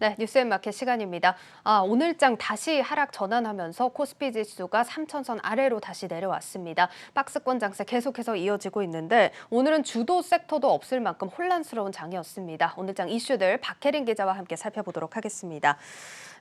네, 뉴스앤마켓 시간입니다. 오늘장 다시 하락 전환하면서 코스피 지수가 3,000선 아래로 다시 내려왔습니다. 박스권 장세 계속해서 이어지고 있는데 오늘은 주도 섹터도 없을 만큼 혼란스러운 장이었습니다. 오늘장 이슈들 박혜린 기자와 함께 살펴보도록 하겠습니다.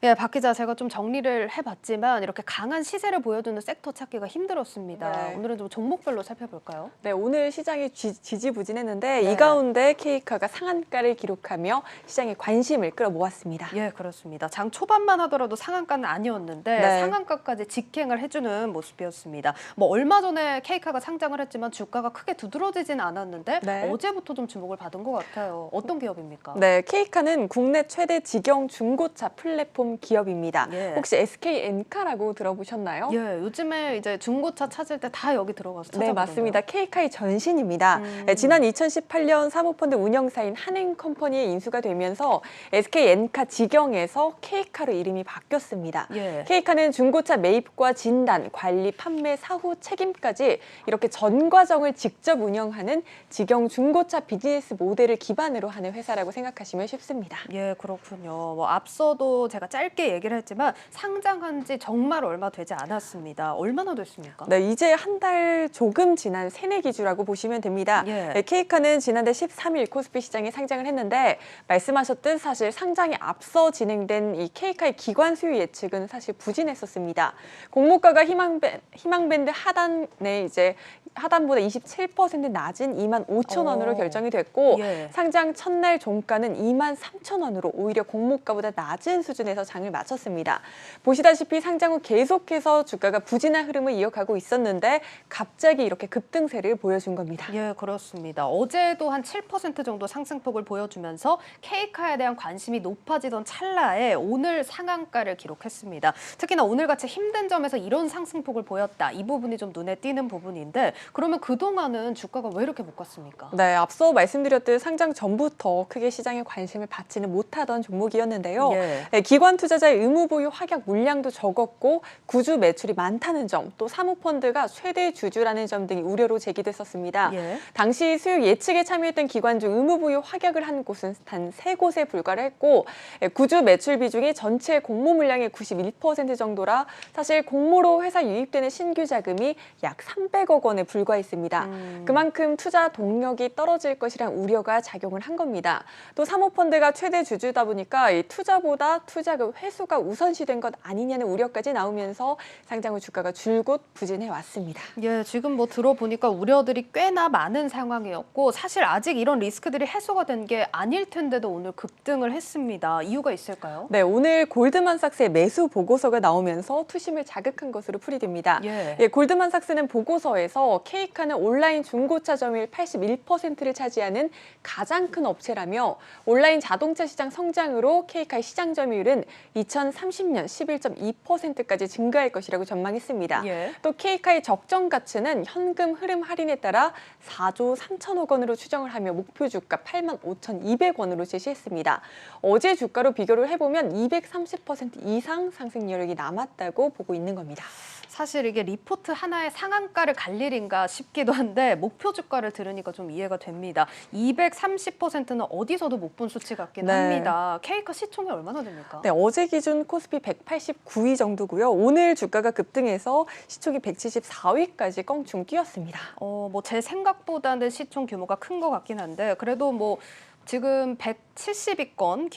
예, 박 기자, 제가 좀 정리를 해봤지만 이렇게 강한 시세를 보여주는 섹터 찾기가 힘들었습니다. 네. 오늘은 좀 종목별로 살펴볼까요? 네, 오늘 시장이 지지부진했는데 네. 이 가운데 케이카가 상한가를 기록하며 시장의 관심을 끌어모았습니다. 예, 그렇습니다. 장 초반만 하더라도 상한가는 아니었는데 네. 상한가까지 직행을 해주는 모습이었습니다. 뭐 얼마 전에 케이카가 상장을 했지만 주가가 크게 두드러지진 않았는데 네. 어제부터 좀 주목을 받은 것 같아요. 어떤 기업입니까? 네, 케이카는 국내 최대 직영 중고차 플랫폼 기업입니다. 예. 혹시 SK엔카라고 들어보셨나요? 예, 요즘에 이제 중고차 찾을 때 다 여기 들어가서 네, 찾아보던데요. 맞습니다. 케이카의 전신입니다. 네, 지난 2018년 사모펀드 운영사인 한행컴퍼니에 인수가 되면서 SK엔카 직영에서 케이카로 이름이 바뀌었습니다. 예. 케이카는 중고차 매입과 진단, 관리, 판매, 사후 책임까지 이렇게 전 과정을 직접 운영하는 직영 중고차 비즈니스 모델을 기반으로 하는 회사라고 생각하시면 쉽습니다. 예, 그렇군요. 뭐 앞서도 제가 짧게 얘기를 했지만 상장한 지 정말 얼마 되지 않았습니다. 얼마나 됐습니까? 네, 이제 한 달 조금 지난 새내 기주라고 보시면 됩니다. 예. 네, 케이카는 지난달 13일 코스피 시장에 상장을 했는데 말씀하셨듯 사실 상장에 앞서 진행된 이 케이카의 기관 수요 예측은 사실 부진했었습니다. 공모가가 희망밴드 하단에 이제 하단보다 27% 낮은 25,000원으로 결정이 됐고 예. 상장 첫날 종가는 23,000원으로 오히려 공모가보다 낮은 수준에서 장을 마쳤습니다. 보시다시피 상장 후 계속해서 주가가 부진한 흐름을 이어가고 있었는데 갑자기 이렇게 급등세를 보여준 겁니다. 예, 그렇습니다. 어제도 한 7% 정도 상승폭을 보여주면서 케이카에 대한 관심이 높아지던 찰나에 오늘 상한가를 기록했습니다. 특히나 오늘같이 힘든 점에서 이런 상승폭을 보였다. 이 부분이 좀 눈에 띄는 부분인데 그러면 그동안은 주가가 왜 이렇게 못 갔습니까? 네, 앞서 말씀드렸듯 상장 전부터 크게 시장에 관심을 받지는 못하던 종목이었는데요. 예. 네, 기관 투자자의 의무 보유 확약 물량도 적었고 구주 매출이 많다는 점, 또 사모펀드가 최대 주주라는 점 등이 우려로 제기됐었습니다. 예. 당시 수요 예측에 참여했던 기관 중 의무 보유 확약을 한 곳은 단 3곳에 불과를 했고 구주 매출 비중이 전체 공모 물량의 91% 정도라 사실 공모로 회사 유입되는 신규 자금이 약 300억 원에 불과했습니다. 그만큼 투자 동력이 떨어질 것이란 우려가 작용을 한 겁니다. 또 사모펀드가 최대 주주다 보니까 이 투자보다 투자금 회수가 우선시된 것 아니냐는 우려까지 나오면서 상장 후 주가가 줄곧 부진해 왔습니다. 예, 지금 뭐 들어보니까 우려들이 꽤나 많은 상황이었고 사실 아직 이런 리스크들이 해소가 된 게 아닐 텐데도 오늘 급등을 했습니다. 이유가 있을까요? 네, 오늘 골드만삭스의 매수 보고서가 나오면서 투심을 자극한 것으로 풀이됩니다. 예. 골드만삭스는 보고서에서 케이카는 온라인 중고차 점유율 81%를 차지하는 가장 큰 업체라며 온라인 자동차 시장 성장으로 케이카의 시장 점유율은 2030년 11.2%까지 증가할 것이라고 전망했습니다. 예. 또 케이카의 적정 가치는 현금 흐름 할인에 따라 4조 3천억 원으로 추정을 하며 목표 주가 85,200원으로 제시했습니다. 어제 주가로 비교를 해보면 230% 이상 상승 여력이 남았다고 보고 있는 겁니다. 사실 이게 리포트 하나의 상한가를 갈 일인가 싶기도 한데 목표 주가를 들으니까 좀 이해가 됩니다. 230%는 어디서도 못 본 수치 같긴 네. 합니다. 케이카 시총이 얼마나 됩니까? 네, 어제 기준 코스피 189위 정도고요. 오늘 주가가 급등해서 시총이 174위까지 껑충 뛰었습니다. 뭐 제 생각보다는 시총 규모가 큰 것 같긴 한데 그래도 뭐 지금 170위권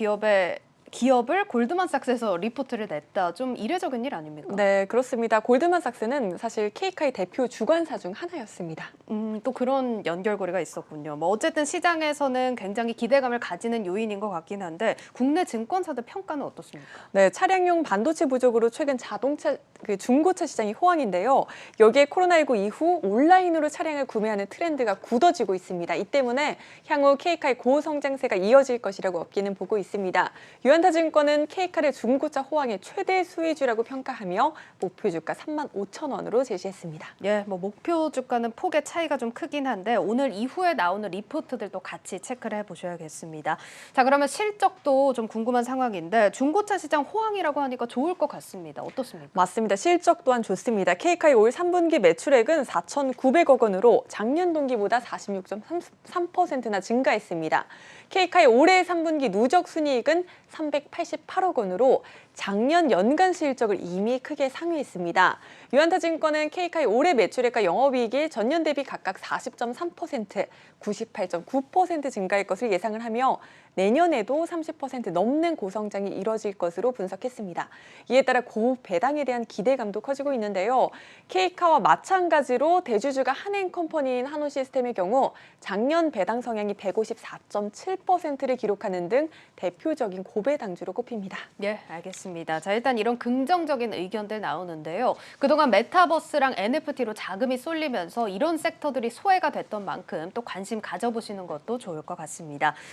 기업을 골드만삭스에서 리포트를 냈다. 좀 이례적인 일 아닙니까? 네, 그렇습니다. 골드만삭스는 사실 케이카의 대표 주관사 중 하나였습니다. 또 그런 연결고리가 있었군요. 뭐 어쨌든 시장에서는 굉장히 기대감을 가지는 요인인 것 같긴 한데 국내 증권사들 평가는 어떻습니까? 네, 차량용 반도체 부족으로 최근 자동차 중고차 시장이 호황인데요. 여기에 코로나19 이후 온라인으로 차량을 구매하는 트렌드가 굳어지고 있습니다. 이 때문에 향후 케이카의 고성장세가 이어질 것이라고 업계는 보고 있습니다. 유한타증권은 케이카를 중고차 호황의 최대 수혜주라고 평가하며 목표 주가 35,000원으로 제시했습니다. 예, 뭐 목표 주가는 폭의 차이가 좀 크긴 한데 오늘 이후에 나오는 리포트들도 같이 체크를 해보셔야겠습니다. 자, 그러면 실적도 좀 궁금한 상황인데 중고차 시장 호황이라고 하니까 좋을 것 같습니다. 어떻습니까? 맞습니다. 실적 또한 좋습니다. 케이카의 올 3분기 매출액은 4,900억 원으로 작년 동기보다 46.3%나 증가했습니다. 케이카의 올해 3분기 누적 순이익은 388억 원으로 작년 연간 실적을 이미 크게 상회했습니다. 유한타증권은 케이카의 올해 매출액과 영업이익이 전년 대비 각각 40.3%, 98.9% 증가할 것을 예상을 하며 내년에도 30% 넘는 고성장이 이뤄질 것으로 분석했습니다. 이에 따라 고우 배당에 대한 기대감도 커지고 있는데요. 케이카와 마찬가지로 대주주가 한행컴퍼니인 한호시스템의 경우 작년 배당 성향이 154.7%를 기록하는 등 대표적인 고배당주로 꼽힙니다. 예, 알겠습니다. 자, 일단 이런 긍정적인 의견들 나오는데요. 그동안 메타버스랑 NFT로 자금이 쏠리면서 이런 섹터들이 소외가 됐던 만큼 또 관심 가져보시는 것도 좋을 것 같습니다.